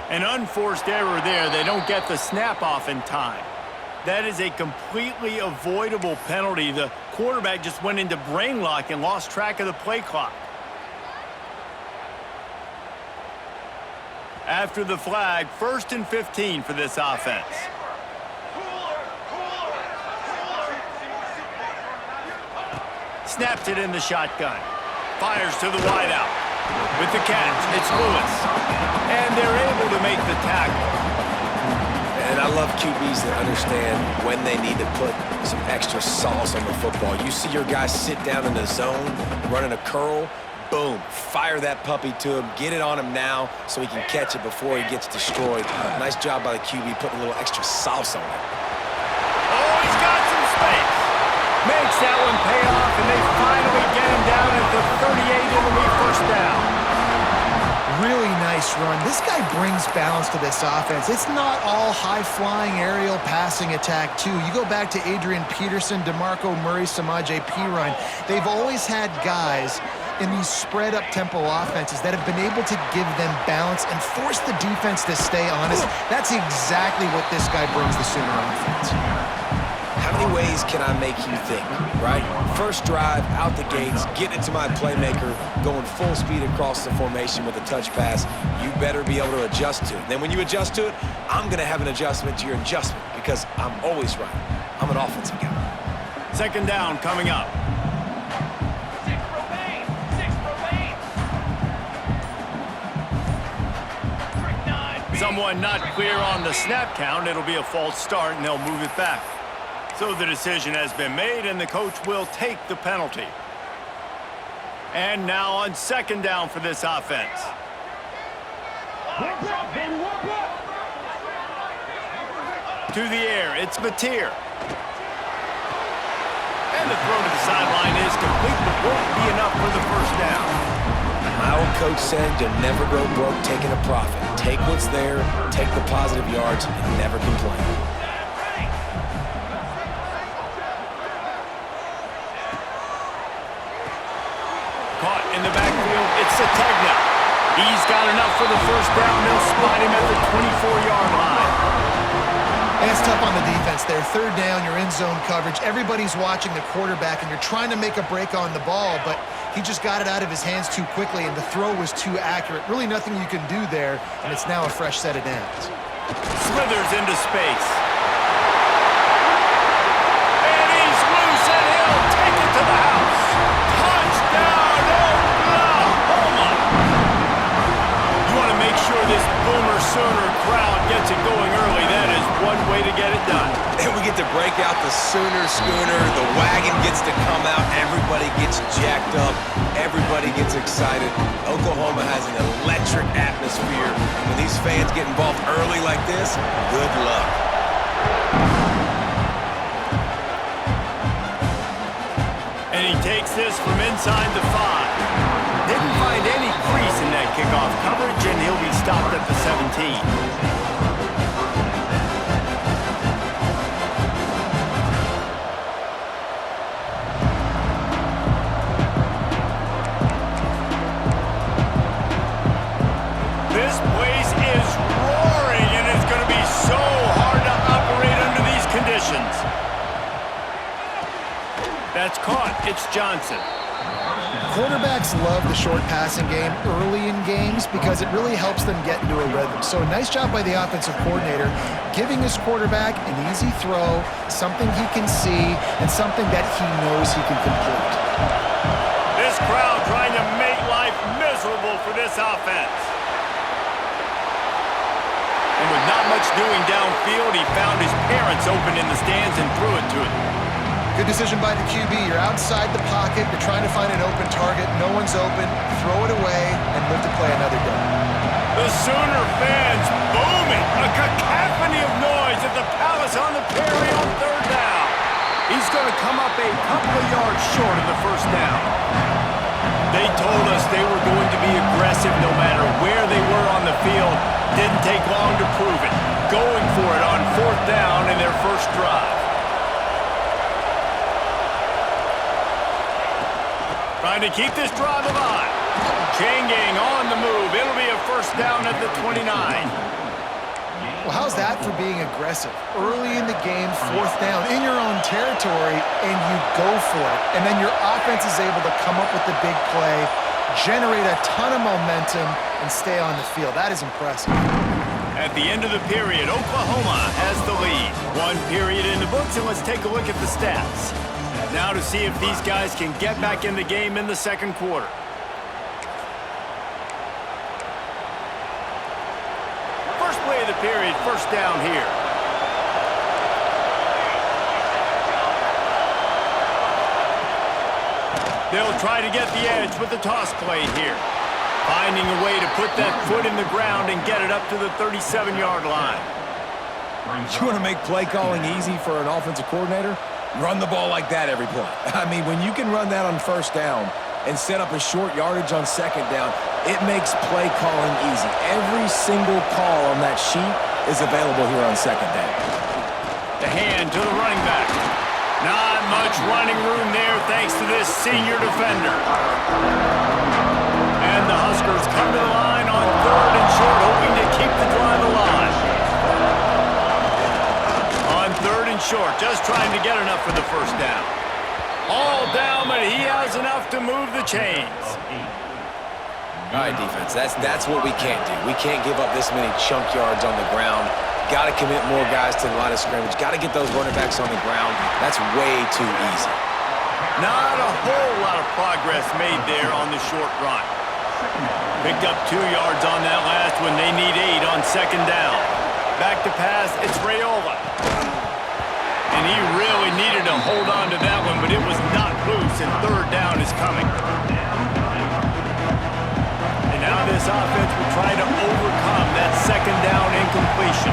An unforced error there. They don't get the snap off in time. That is a completely avoidable penalty. The quarterback just went into brain lock and lost track of the play clock. After the flag, 1st and 15 for this offense. Snaps it in the shotgun. Fires to the wideout. With the catch, it's Lewis. And they're able to make the tackle. And I love QBs that understand when they need to put some extra sauce on the football. You see your guys sit down in the zone, running a curl, boom, fire that puppy to him, get it on him now so he can catch it before he gets destroyed. Nice job by the QB putting a little extra sauce on it. Oh, he's got some space. Makes that one pay off, and they finally get him down at the 38. It'll be 1st down. Really nice run. This guy brings balance to this offense. It's not all high-flying aerial passing attack, too. You go back to Adrian Peterson, DeMarco Murray, Samaje Perine. They've always had guys in these spread-up tempo offenses that have been able to give them balance and force the defense to stay honest. That's exactly what this guy brings the Sooner offense. How many ways can I make you think, right? First drive, out the gates, getting into my playmaker, going full speed across the formation with a touch pass. You better be able to adjust to it. Then when you adjust to it, I'm going to have an adjustment to your adjustment because I'm always right. I'm an offensive guy. 2nd down coming up. 6 remain. 6 remain. Trick 9. Someone not clear on the snap count. It'll be a false start, and they'll move it back. So the decision has been made, and the coach will take the penalty. And now on 2nd down for this offense. To the air, it's Mateer. And the throw to the sideline is complete, but won't be enough for the 1st down. My old coach said you'll never go broke taking a profit. Take what's there, take the positive yards, and never complain. Caught in the backfield, it's Sategna. He's got enough for the 1st down. They'll spot him at the 24-yard line. And it's tough on the defense there. 3rd down, you're in zone coverage. Everybody's watching the quarterback, and you're trying to make a break on the ball, but he just got it out of his hands too quickly, and the throw was too accurate. Really nothing you can do there, and it's now a fresh set of downs. Slithers into space. And he's loose, and he'll take it to the house. Touchdown, Oklahoma! You want to make sure this Boomer Sooner crowd gets it going early. That is one way to get it done. And we get to break out the Sooner Schooner. The wagon gets to come out. Everybody gets jacked up. Everybody gets excited. Oklahoma has an electric atmosphere. When these fans get involved early like this, good luck. And he takes this from inside the 5. Didn't find any crease in that kickoff coverage, and he'll be stopped at the 17. This place is roaring, and it's going to be so hard to operate under these conditions. That's caught. It's Johnson. Quarterbacks love the short passing game early in games because it really helps them get into a rhythm. So nice job by the offensive coordinator giving his quarterback an easy throw, something he can see, and something that he knows he can complete. This crowd trying to make life miserable for this offense. And with not much doing downfield, he found his parents open in the stands and threw it to him. Good decision by the QB. You're outside the pocket. You're trying to find an open target. No one's open. Throw it away and live to play another day. The Sooner fans booming. A cacophony of noise at the Palace on the Prairie on 3rd down. He's going to come up a couple of yards short of the 1st down. They told us they were going to be aggressive no matter where they were on the field. Didn't take long to prove it. Going for it on 4th down in their 1st drive. Trying to keep this drive alive. Chain gang on the move. It'll be a first down at the 29. Well, how's that for being aggressive? Early in the game, fourth down, in your own territory, and you go for it. And then your offense is able to come up with the big play, generate a ton of momentum, and stay on the field. That is impressive. At the end of the period, Oklahoma has the lead. One period in the books, and let's take a look at the stats. Now to see if these guys can get back in the game in the second quarter. First play of the period, first down here. They'll try to get the edge with the toss play here. Finding a way to put that foot in the ground and get it up to the 37-yard line. You want to make play calling easy for an offensive coordinator? Run the ball like that every play. I mean, when you can run that on first down and set up a short yardage on second down, it makes play calling easy. Every single call on that sheet is available here on second down. The hand to the running back. Not much running room there thanks to this senior defender. And the Huskers come to the line on third and short, hoping to keep the drive alive. On third and short, just trying to get enough for the first down. All down, but he has enough to move the chains. All right, defense, that's what we can't do. We can't give up this many chunk yards on the ground. Got to commit more guys to the line of scrimmage. Got to get those running backs on the ground. That's way too easy. Not a whole lot of progress made there on the short run. Picked up 2 yards on that last one. They need 8 on second down. Back to pass, it's Raiola. And he really needed to hold on to that one, but it was not loose, and third down is coming. And now this offense will try to overcome that second down incompletion.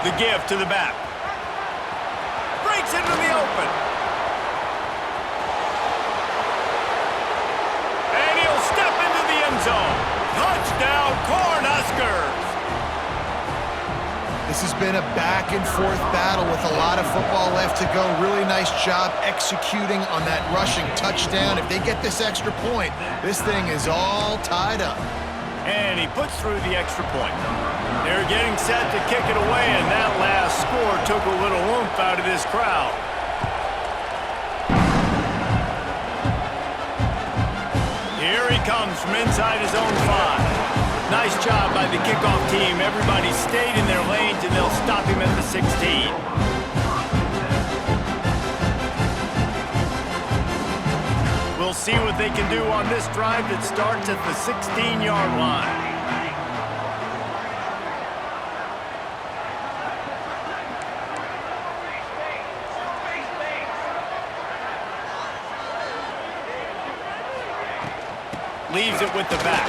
The give to the back. Breaks into the open. And he'll step into the end zone. Touchdown, Cornhuskers! This has been a back-and-forth battle with a lot of football left to go. Really nice job executing on that rushing touchdown. If they get this extra point, this thing is all tied up. And he puts through the extra point. They're getting set to kick it away, and that last score took a little oomph out of this crowd. Here he comes from inside his own 5. Nice job by the kickoff team. Everybody stayed in their lanes, and they'll stop him at the 16. We'll see what they can do on this drive that starts at the 16-yard line. Leaves it with the back.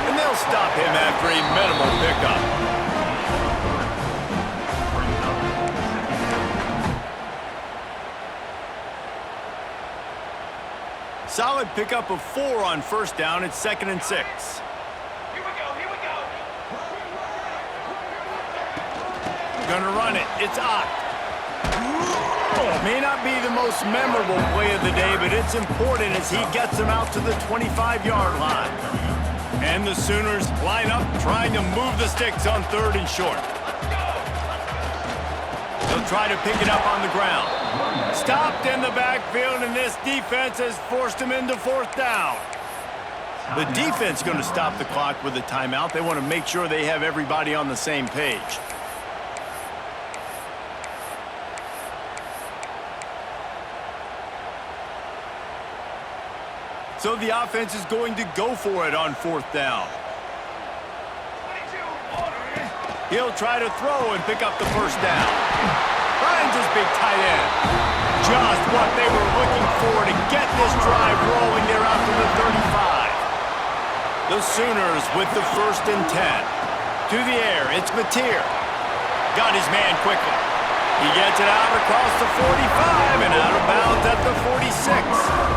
And they'll stop him after a minimal pickup. Solid pickup of 4 on first down. It's 2nd and 6. Here we go. Gonna run it. It's Ott. May not be the most memorable play of the day, but it's important as he gets them out to the 25-yard line. And the Sooners line up trying to move the sticks on 3rd and short. They'll try to pick it up on the ground. Stopped in the backfield, and this defense has forced him into 4th down. The defense going to stop the clock with a timeout. They want to make sure they have everybody on the same page. So the offense is going to go for it on 4th down. He'll try to throw and pick up the first down. Finds his big tight end. Just what they were looking for to get this drive rolling. They're out to the 35. The Sooners with the 1st and 10. To the air, it's Mateer. Got his man quickly. He gets it out across the 45 and out of bounds at the 46.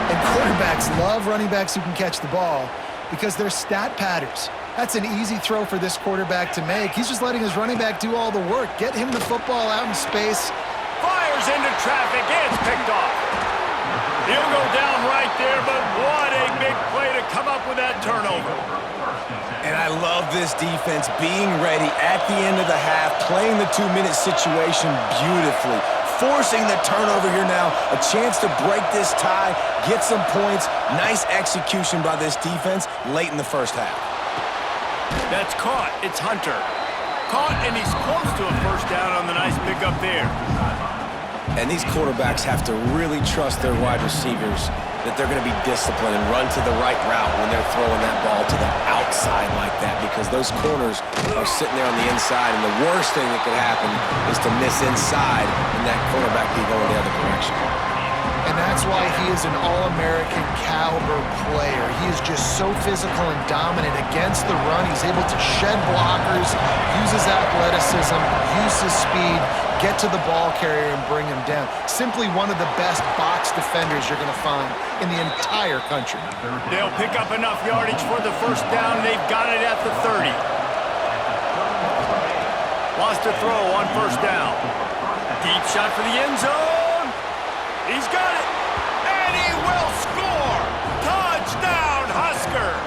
And quarterbacks love running backs who can catch the ball because they're stat patters. That's an easy throw for this quarterback to make. He's just letting his running back do all the work. Get him the football out in space. Fires into traffic. It's picked off. He'll go down right there, but what a big play to come up with that turnover. And I love this defense being ready at the end of the half, playing the 2-minute situation beautifully, forcing the turnover here now, a chance to break this tie, get some points. Nice execution by this defense late in the first half. That's caught. It's Hunter. Caught, and he's close to a first down on the nice pickup there. And these quarterbacks have to really trust their wide receivers that they're going to be disciplined and run to the right route when they're throwing that ball to the outside like that, because those corners are sitting there on the inside, and the worst thing that could happen is to miss inside and that quarterback be going the other direction. And that's why he is an All-American caliber player. He is just so physical and dominant against the run. He's able to shed blockers, use his athleticism, use his speed, get to the ball carrier and bring him down. Simply one of the best box defenders you're going to find in the entire country. They'll pick up enough yardage for the first down. They've got it at the 30. Lost a throw on first down. Deep shot for the end zone. He's got it, and he will score! Touchdown, Huskers!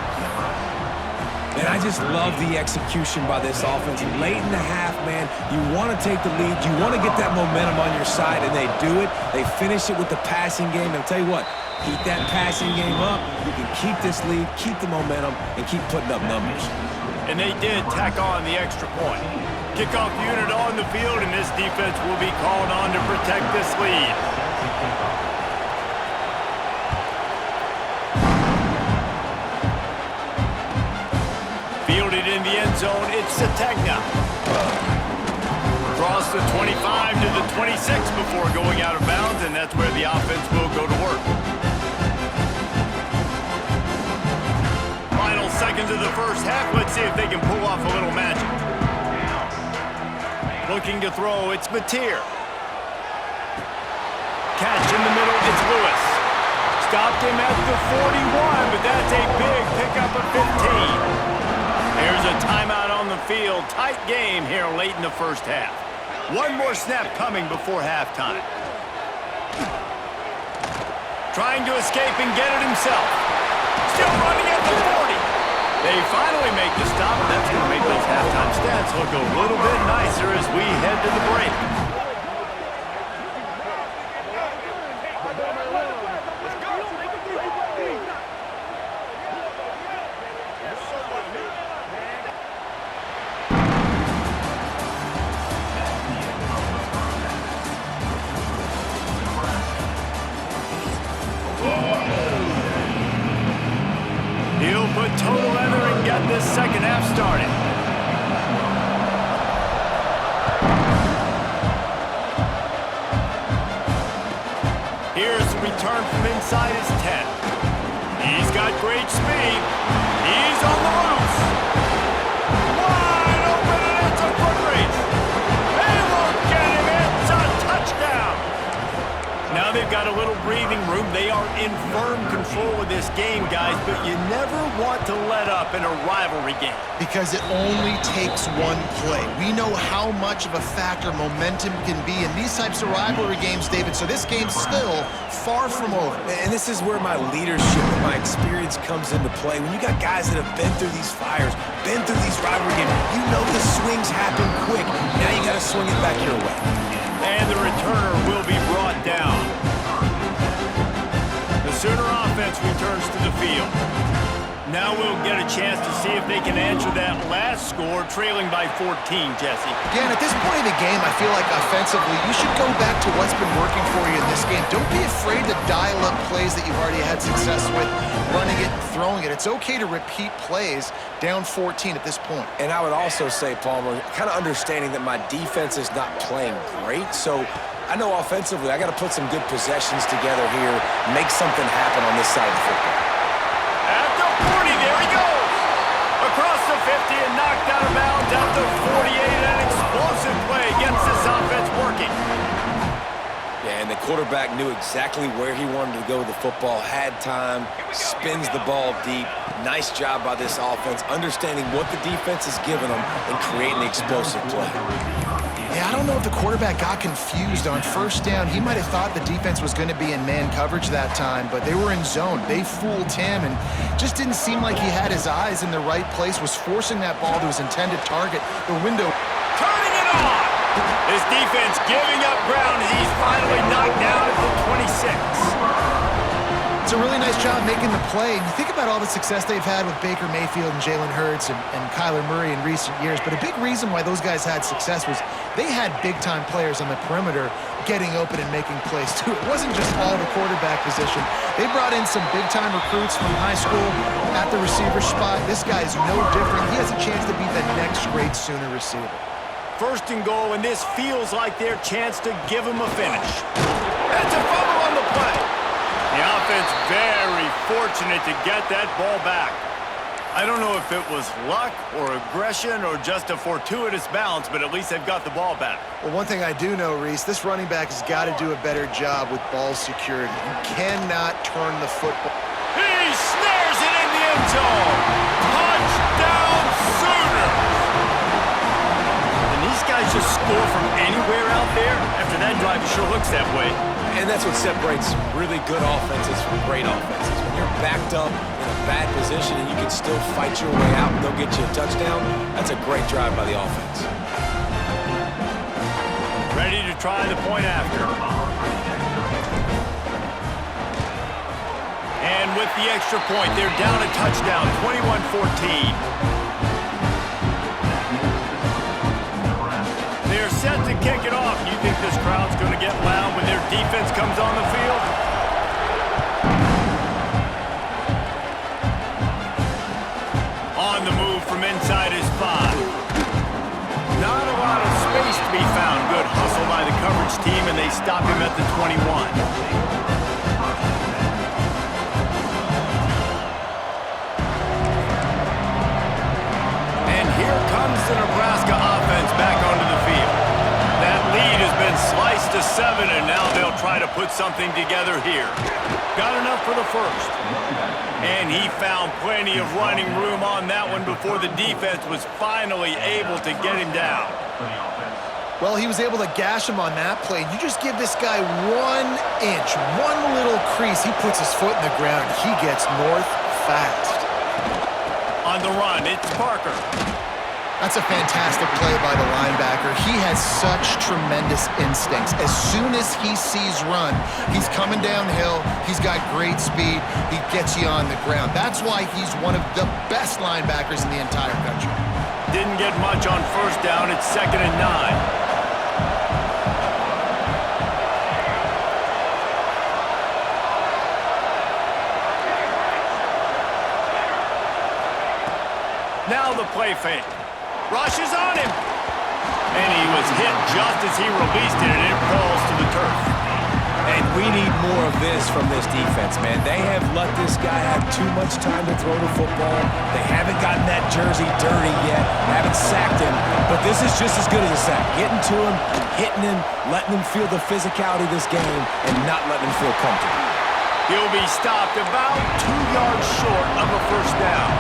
And I just love the execution by this offense. Late in the half, man, you want to take the lead. You want to get that momentum on your side, and they do it. They finish it with the passing game. And I'll tell you what, keep that passing game up. You can keep this lead, keep the momentum, and keep putting up numbers. And they did tack on the extra point. Kickoff unit on the field, and this defense will be called on to protect this lead. Fielded in the end zone, it's Sategna. Cross the 25 to the 26 before going out of bounds, and that's where the offense will go to work. Final seconds of the first half. Let's see if they can pull off a little magic. Looking to throw, it's Mateer. Catch in the middle, it's Lewis. Stopped him at the 41, but that's a big pickup of 15. There's a timeout on the field. Tight game here late in the first half. One more snap coming before halftime. Trying to escape and get it himself. Still running at the 40. They finally make the stop, and that's going to make those halftime stats look a little bit nicer as we head to the break. He'll put total leather and get this second half started. Here's the return from inside his 10. He's got great speed. He's on the loose. Wide open, and it's a foot race. They won't get him. It's a touchdown. Now they've got a little breathing room. They are in firm control of this game, guys, but you never want to let up in a rivalry game. Because it only takes one play. We know how much of a factor momentum can be in these types of rivalry games, David, so this game's still far from over. And this is where my leadership and my experience comes into play. When you got guys that have been through these fires, been through these rivalry games, you know the swings happen quick. Now you got to swing it back your way. And the returner will be brought down. The Sooner offense returns to the field. Now we'll get a chance to see if they can answer that last score, trailing by 14, Jesse. Again, at this point in the game, I feel like offensively, you should go back to what's been working for you in this game. Don't be afraid to dial up plays that you've already had success with, running it and throwing it. It's okay to repeat plays down 14 at this point. And I would also say, Palmer, kind of understanding that my defense is not playing great, so I know offensively I got to put some good possessions together here, make something happen on this side of the football. At the 40, there he goes! Across the 50 and knocked out of bounds at the 48. An explosive play gets this offense working. Yeah, and the quarterback knew exactly where he wanted to go with the football, had time, spins the ball deep. Nice job by this offense, understanding what the defense is giving them and creating the explosive play. Yeah, I don't know if the quarterback got confused on first down. He might have thought the defense was going to be in man coverage that time, but they were in zone. They fooled him and just didn't seem like he had his eyes in the right place, was forcing that ball to his intended target, the window. Turning it on! His defense giving up ground as he's finally knocked down at the 26. It's a really nice job making the play. And you think about all the success they've had with Baker Mayfield and Jalen Hurts and Kyler Murray in recent years, but a big reason why those guys had success was they had big-time players on the perimeter getting open and making plays, too. It wasn't just all the quarterback position. They brought in some big-time recruits from high school at the receiver spot. This guy's no different. He has a chance to be the next great Sooner receiver. First and goal, and this feels like their chance to give him a finish. That's a fumble on the play. The offense very fortunate to get that ball back. I don't know if it was luck or aggression or just a fortuitous bounce, but at least they've got the ball back. Well, one thing I do know, Reese, this running back has got to do a better job with ball security. You cannot turn the football. He snares it in the end zone. Touchdown Sooners! And these guys just score from anywhere out there? After that drive, it sure looks that way. And that's what separates really good offenses from great offenses. When you're backed up in a bad position and you can still fight your way out and they'll get you a touchdown, that's a great drive by the offense. Ready to try the point after. And with the extra point, they're down a touchdown, 21-14. They're set to kick it off. You think this crowd's going to get loud when their defense comes on the field? On the move from inside his 5. Not a lot of space to be found. Good hustle by the coverage team, and they stop him at the 21. The Nebraska offense back onto the field. That lead has been sliced to 7, and now they'll try to put something together here. Got enough for the first. And he found plenty of running room on that one before the defense was finally able to get him down. Well, he was able to gash him on that play. You just give this guy 1 inch, one little crease. He puts his foot in the ground. He gets north fast. On the run, it's Parker. That's a fantastic play by the linebacker. He has such tremendous instincts. As soon as he sees run, he's coming downhill. He's got great speed. He gets you on the ground. That's why he's one of the best linebackers in the entire country. Didn't get much on first down. It's 2nd and 9. Now the play fake. Rushes on him. And he was hit just as he released it, and it falls to the turf. And we need more of this from this defense, man. They have let this guy have too much time to throw the football. They haven't gotten that jersey dirty yet, haven't sacked him. But this is just as good as a sack. Getting to him, hitting him, letting him feel the physicality of this game, and not letting him feel comfortable. He'll be stopped about 2 yards short of a first down.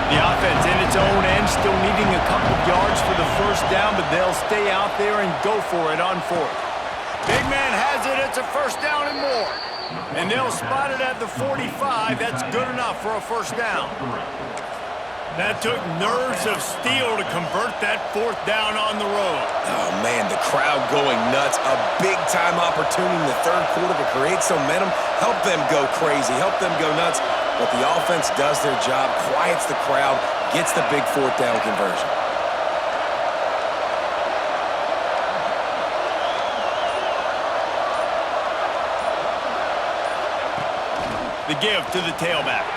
The offense in its own end, still needing a couple of yards for the first down, but they'll stay out there and go for it on 4th. Big man has it. It's a first down and more. And they'll spot it at the 45. That's good enough for a first down. That took nerves of steel to convert that 4th down on the road. Oh, man, the crowd going nuts. A big-time opportunity in the 3rd quarter to create some momentum. Help them go crazy. Help them go nuts. But the offense does their job, quiets the crowd, gets the big 4th down conversion. The give to the tailback.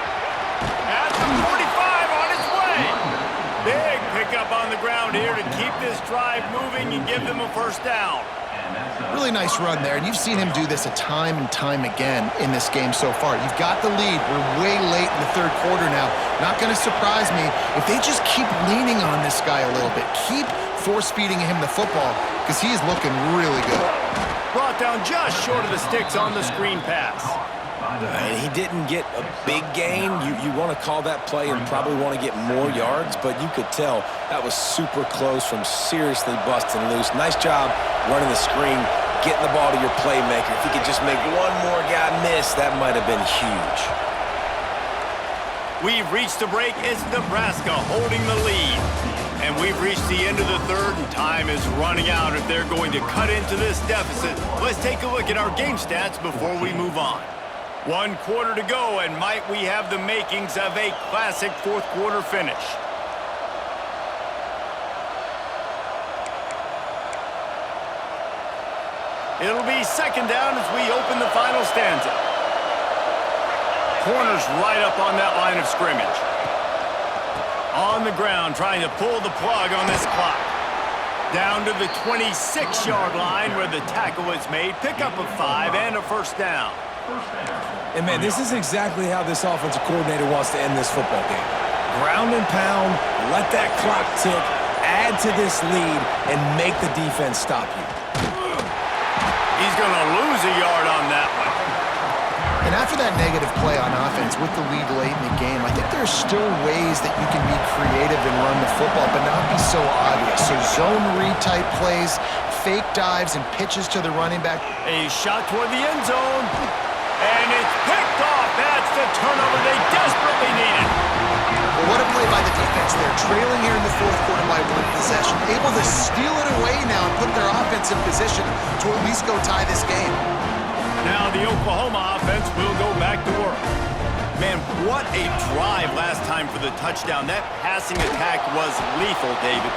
At the 45 on its way. Big pickup on the ground here to keep this drive moving and give them a first down. Really nice run there, and you've seen him do this a time and time again in this game so far. You've got the lead. We're way late in the 3rd quarter now. Not going to surprise me if they just keep leaning on this guy a little bit. Keep force-feeding him the football, because he is looking really good. Brought down just short of the sticks on the screen pass. And he didn't get a big gain. You want to call that play and probably want to get more yards, but you could tell that was super close from seriously busting loose. Nice job running the screen, getting the ball to your playmaker. If he could just make one more guy miss, that might have been huge. We've reached the break. It's Nebraska holding the lead. And we've reached the end of the third, and time is running out if they're going to cut into this deficit. Let's take a look at our game stats before we move on. 1 quarter to go, and might we have the makings of a classic fourth quarter finish. It'll be second down as we open the final stanza. Corner's right up on that line of scrimmage. On the ground, trying to pull the plug on this clock. Down to the 26-yard line where the tackle is made. Pick up a 5 and a first down. And, man, this is exactly how this offensive coordinator wants to end this football game. Ground and pound, let that clock tick, add to this lead, and make the defense stop you. He's going to lose a yard on that one. And after that negative play on offense with the lead late in the game, I think there's still ways that you can be creative and run the football, but not be so obvious. So zone read type plays, fake dives, and pitches to the running back. A shot toward the end zone. And it's picked off. That's the turnover they desperately needed. Well, what a play by the defense there. Trailing here in the fourth quarter by 1 possession. Able to steal it away now and put their offense in position to at least go tie this game. Now the Oklahoma offense will go back to work. Man, what a drive last time for the touchdown. That passing attack was lethal, David.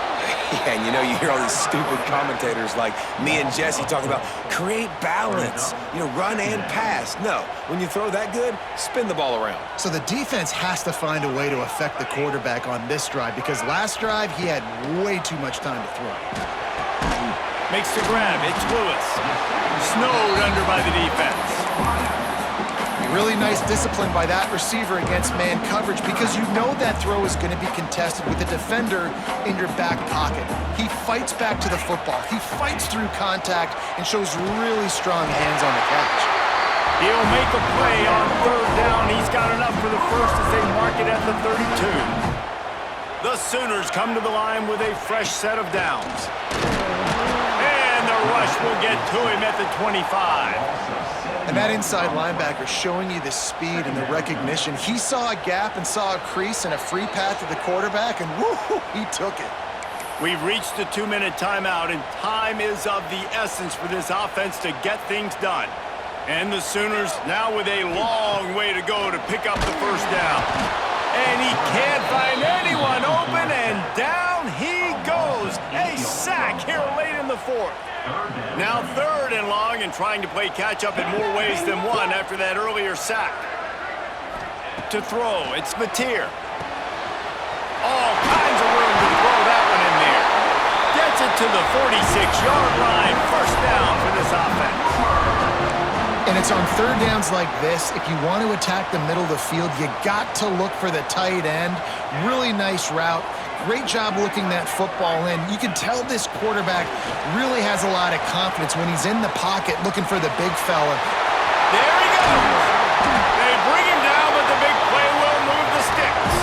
Yeah, and you hear all these stupid commentators like me and Jesse talking about create balance, run and pass. No, when you throw that good, spin the ball around. So the defense has to find a way to affect the quarterback on this drive because last drive he had way too much time to throw. Makes the grab. It's Lewis. Snowed under by the defense. Really nice discipline by that receiver against man coverage because you know that throw is going to be contested with a defender in your back pocket. He fights back to the football. He fights through contact and shows really strong hands on the catch. He'll make a play on third down. He's got enough for the first as they mark it at the 32. The Sooners come to the line with a fresh set of downs. And the rush will get to him at the 25. And that inside linebacker showing you the speed and the recognition. He saw a gap and saw a crease and a free path to the quarterback, and woo, he took it. We've reached the 2-minute timeout, and time is of the essence for this offense to get things done. And the Sooners now with a long way to go to pick up the first down. And he can't find anyone open, and down he goes. A sack here late in the fourth. Now third and long and trying to play catch-up in more ways than one after that earlier sack. To throw, it's Mateer. All kinds of room to throw that one in there. Gets it to the 46-yard line. First down for this offense. And it's on third downs like this. If you want to attack the middle of the field, you got to look for the tight end. Really nice route. Great job looking that football in. You can tell this quarterback really has a lot of confidence when he's in the pocket looking for the big fella. There he goes. They bring him down, but the big play will move the sticks.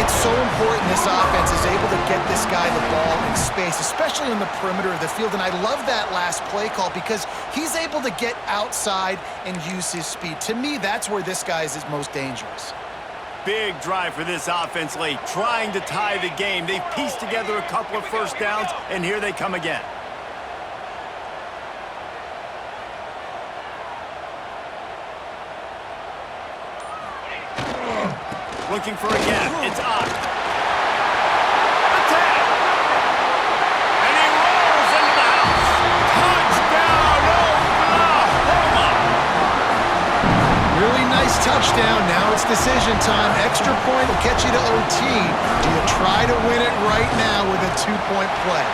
It's so important this offense is able to get this guy the ball in space, especially in the perimeter of the field. And I love that last play call because he's able to get outside and use his speed. To me, that's where this guy is most dangerous. Big drive for this offense late, trying to tie the game. They've pieced together a couple of first downs, and here they come again. Looking for a gap. It's Ott. Attack! And he rolls into the house. Touchdown, Oklahoma! Really nice touchdown. Now it's decision time. Extra point will get you to OT. Do you try to win it right now with a 2-point play?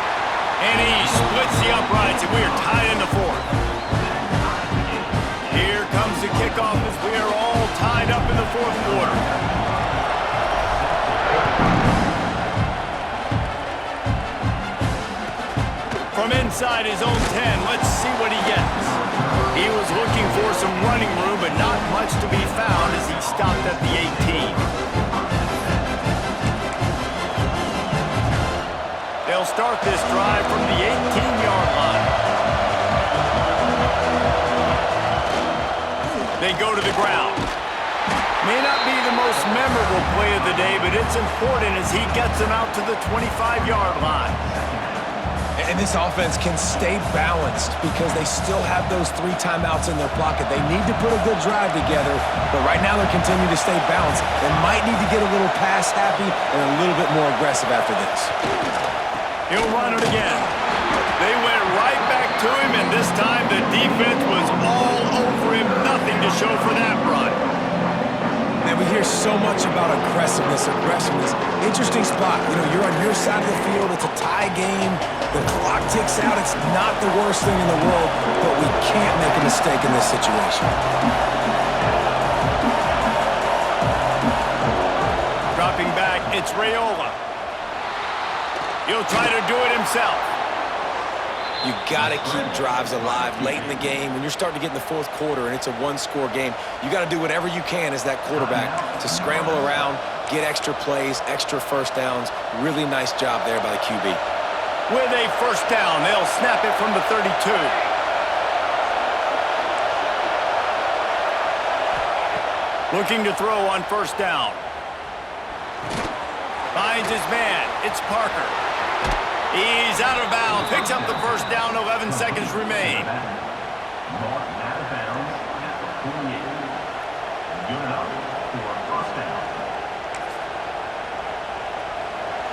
And he splits the uprights, and we are tied in the fourth. Here comes the kickoff as we are all tied up in the fourth quarter. From inside his own 10, let's see what he gets. He was looking for some running room, but not much to be found as he stopped at the 18. They'll start this drive from the 18-yard line. They go to the ground. May not be the most memorable play of the day, but it's important as he gets them out to the 25-yard line. And this offense can stay balanced because they still have those 3 timeouts in their pocket. They need to put a good drive together, but right now they're continuing to stay balanced. They might need to get a little pass happy and a little bit more aggressive after this. He'll run it again. They went right back to him, and this time the defense was all over him. Nothing to show for that run. Man, we hear so much about aggressiveness. Interesting spot. You know, you're on your side of the field. It's a tie game. The clock ticks out. It's not the worst thing in the world, but we can't make a mistake in this situation. Dropping back, it's Raiola. He'll try to do it himself. You got to keep drives alive late in the game. When you're starting to get in the fourth quarter and it's a one-score game, you got to do whatever you can as that quarterback to scramble around, get extra plays, extra first downs. Really nice job there by the QB. With a first down, they'll snap it from the 32. Looking to throw on first down. Finds his man. It's Parker. He's out of bounds. Picks up the first down. 11 seconds remain.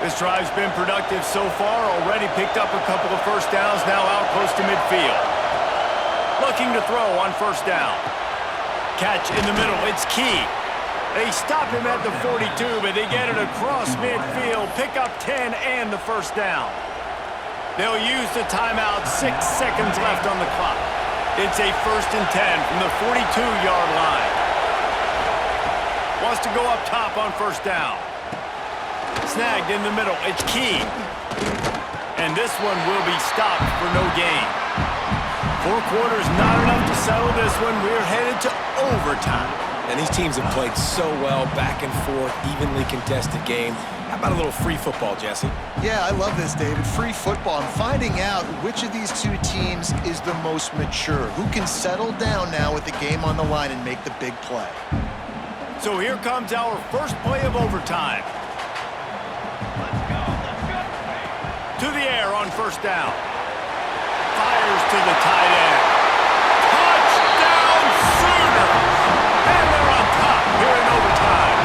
This drive's been productive so far. Already picked up a couple of first downs. Now out close to midfield. Looking to throw on first down. Catch in the middle. It's Key. They stop him at the 42, but they get it across midfield. Pick up 10 and the first down. They'll use the timeout. 6 seconds left on the clock. It's a 1st and 10 from the 42-yard line. Wants to go up top on first down. Snagged in the middle. It's Key. And this one will be stopped for no gain. 4 quarters, not enough to settle this one. We're headed to overtime. And these teams have played so well, back and forth, evenly contested game. How about a little free football, Jesse? Yeah, I love this, David. Free football. I'm finding out which of these two teams is the most mature. Who can settle down now with the game on the line and make the big play. So here comes our first play of overtime. To the air on first down. Fires to the tight end. Touchdown Sooners! And they're on top here in overtime.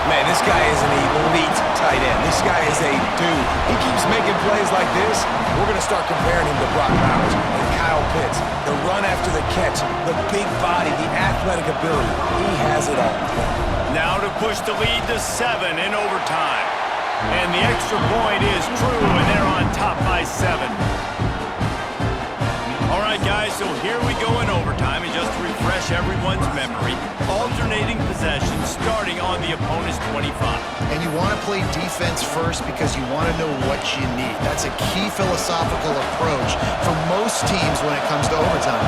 Man, this guy is an elite tight end. This guy is a dude. He keeps making plays like this. We're going to start comparing him to Brock Bowers and Kyle Pitts. The run after the catch, the big body, the athletic ability. He has it all. Now to push the lead to 7 in overtime. And the extra point is true, and they're on top by 7. All right, guys, so here we go in overtime. And just to refresh everyone's memory, alternating possessions starting on the opponent's 25. And you want to play defense first because you want to know what you need. That's a key philosophical approach for most teams when it comes to overtime.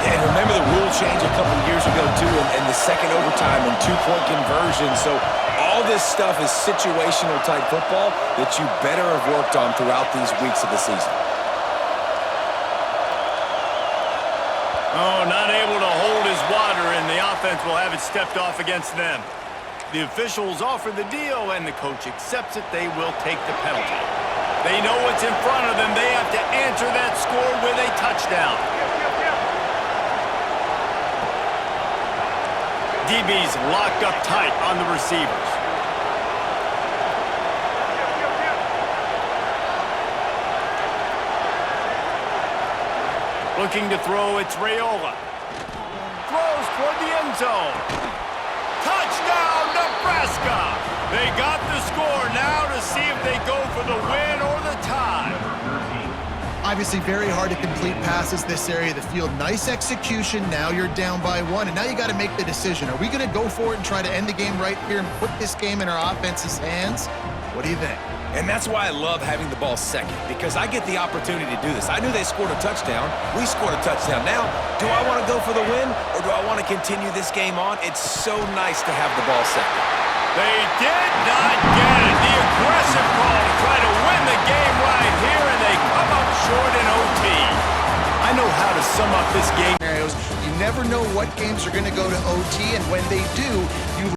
Yeah, and remember the rule change a couple years ago, too, and the second overtime and 2-point conversion. So all this stuff is situational type football that you better have worked on throughout these weeks of the season. Oh, not able to hold his water, and the offense will have it stepped off against them. The officials offer the deal, and the coach accepts it. They will take the penalty. They know what's in front of them. They have to answer that score with a touchdown. DB's locked up tight on the receivers. Looking to throw, it's Raiola. Throws toward the end zone. Touchdown, Nebraska! They got the score now to see if they go for the win or the tie. Obviously very hard to complete passes this area of the field. Nice execution. Now you're down by 1, and now you got to make the decision. Are we going to go for it and try to end the game right here and put this game in our offense's hands? What do you think? And that's why I love having the ball second, because I get the opportunity to do this. I knew they scored a touchdown. We scored a touchdown. Now, do I want to go for the win, or do I want to continue this game on? It's so nice to have the ball second. They did not get it. The aggressive call to try to win the game right here, and they come up short in OT. I know how to sum up this game. You never know what games are going to go to OT, and when they do, you